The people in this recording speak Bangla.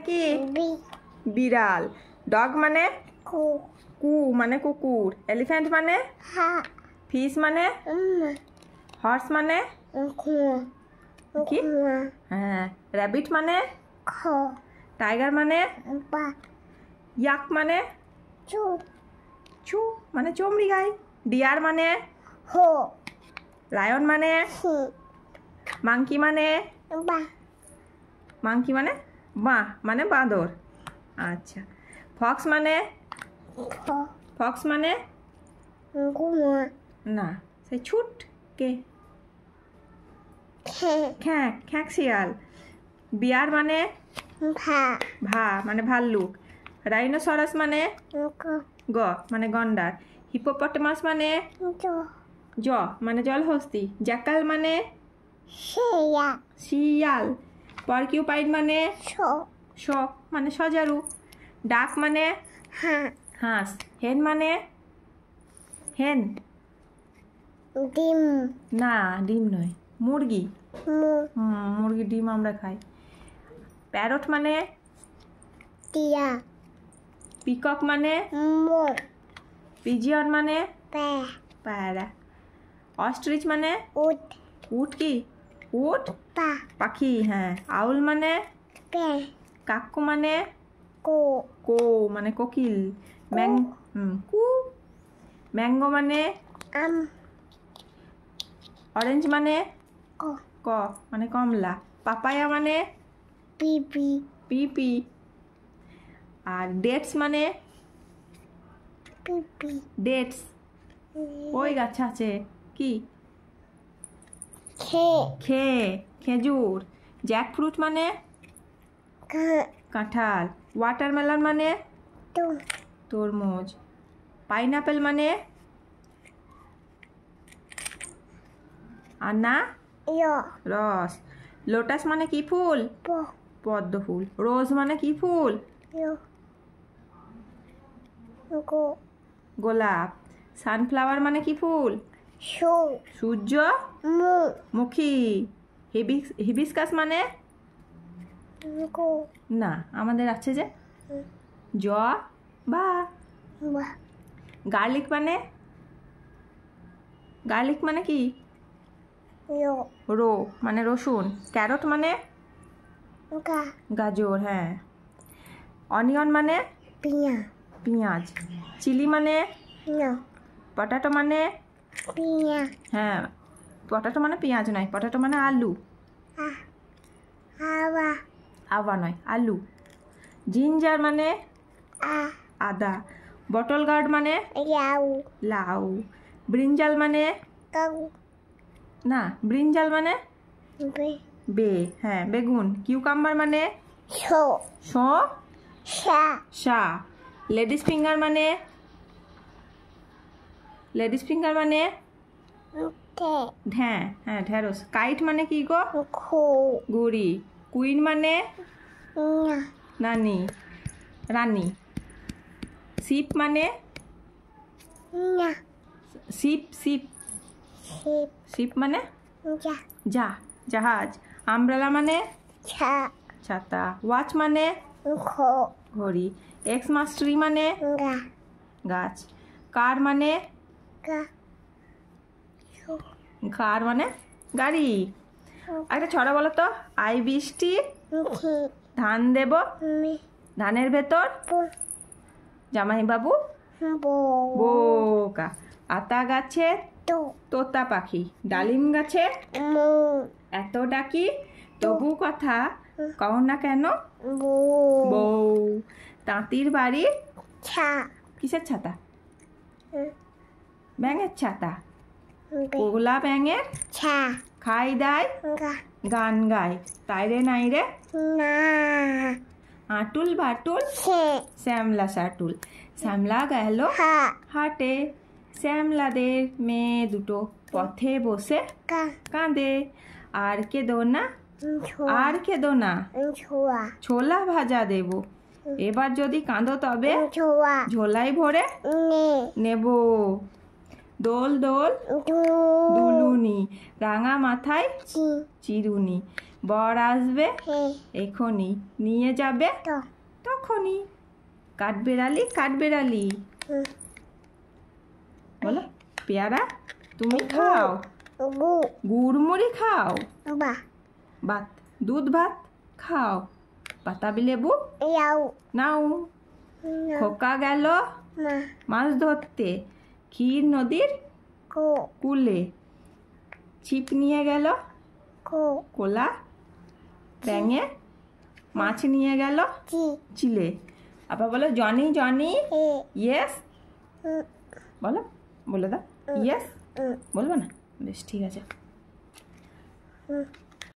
কি বিড়াল। ডগ মানে কু মানে কুকুর। এলিফ্যান্ট মানে ফিশ মানে হর্স মানে কি হ্যাঁ। র্যাবিট মানে টাইগার মানে ইয়াক মানে চু মানে চমড়ি গাই। ডিয়ার মানে লায়ন মানে মাংকি মানে বাঁ মানে বাঁদর। আচ্ছা। ফক্স মানে না সেই ছুট কে খ্যাঁক খ্যাঁক শিয়াল। বিয়ার মানে ভা মানে ভাল্লুক। রাইনোসরাস মানে গ মানে গন্ডার। হিপোপটেমাস মানে জ মানে জলহস্তি। জ্যাকাল মানে শিয়াল। পরকিউপাইন মানে শ মানে সজারু। ডাক মানে হাঁস। হেন মানে হেন ডিম না ডিম নয় মুরগি। মুরগির ডিম আমরা খাই। প্যারট মানে টিয়া পিকক মানে মোর পিজিয়ন মানে পা পায়রা। অস্ট্রিচ মানে উট উট কি উট পা পাখি হ্যাঁ। আউল মানে পে কাক্কু মানে কো কো মানে কোকিল। কু। ম্যাঙ্গো মানে আম অরেঞ্জ মানে কো ক মানে কমলা। পাপায়া মানে পিপি পিপি। আর ডেটস মানে পিপি ডেটস ওই গাছ আছে কি খে খেজুর। জ্যাক ফ্রুট মানে কাঁঠাল। ওয়াটারমেলন মানে তরমুজ। পাইনাপেল মানে আনা রস। লোটাস মানে কি ফুল পদ্ম ফুল। রোজ মানে কি ফুল গোলাপ। সানফ্লাওয়ার মানে কি ফুল সূর্যমুখী। হিবিস্কাস মানে না আমাদের আছে যে জ বা। গার্লিক মানে কি রো মানে রসুন। ক্যারট মানে গাজর হ্যাঁ। অনিয়ন মানে পেঁয়াজ। চিলি মানে পটাটো মানে হ্যাঁ পটাটো মানে পেঁয়াজ নয় পটাটো মানে আলু। আবা নয় আলু। জিঞ্জার মানে আদা। বটল গার্ড মানে লাউ। ব্রিঞ্জাল মানে না ব্রিঞ্জাল মানে বে হ্যাঁ বেগুন। কিউকাম্বার মানে শা। লেডিস ফিঙ্গার মানে হ্যাঁ হ্যাঁ ঢেঁড়স। কাইট মানে কি গো গুড়ি। কুইন মানে রানী। শিপ মানে শিপ মানে জাহাজ। আমব্রেলা মানে ছাতা। ওয়াচ মানে ঘড়ি। এক্স মাস ট্রি মানে গাছ। কার মানে গাড়ি। একটা ছড়া বলো তো। আই বৃষ্টি ধান দেব ধানের ভেতর জামাই বাবু বোকা। আতা গাছে তোতা পাখি। ডালিম গাছে এত ডাকি তবু কথা কও না কেন বউ। তাঁতির বাড়ি কিসের ছাতা ব্যাঙের ছাতা। কোলা ব্যাঙের খাই দায় গান গায় তাই রে নাই রে আটুল বাটুল শ্যামলা সাটুল। শ্যামলা গেল হাটে শ্যামলাদের মেয়ে দুটো পথে বসে কাঁদে। আর কেঁদো না ছোলা ভাজা দেব এবার যদি কাঁদো তবে ঝোলাই ভরে নেব। দোল দোল দুলুনি রাঙা মাথায় চিরুনি। বর আসবে হে এখনই, নিয়ে যাবে তো তখনই। কাঠবেড়ালি কাঠবেড়ালি, বলো। পেয়ারা তুমি খাও, গু গুড়মুড়ি খাও, বা ভাত দুধ ভাত খাও, পাতাবি লেবু ইয়াও নাও। খোকা গেল মা মাছ ধরতে ক্ষীর নদীর কো কূলে, ছিপ নিয়ে গেল কো কোলা ব্যাঙে, মাছ নিয়ে গেল জি চিলে। আবার বলো জনি জনি হে ইয়েস, বলো, বলে দাও ইয়েস। হুম বলবো না? বেশ ঠিক আছে। হুম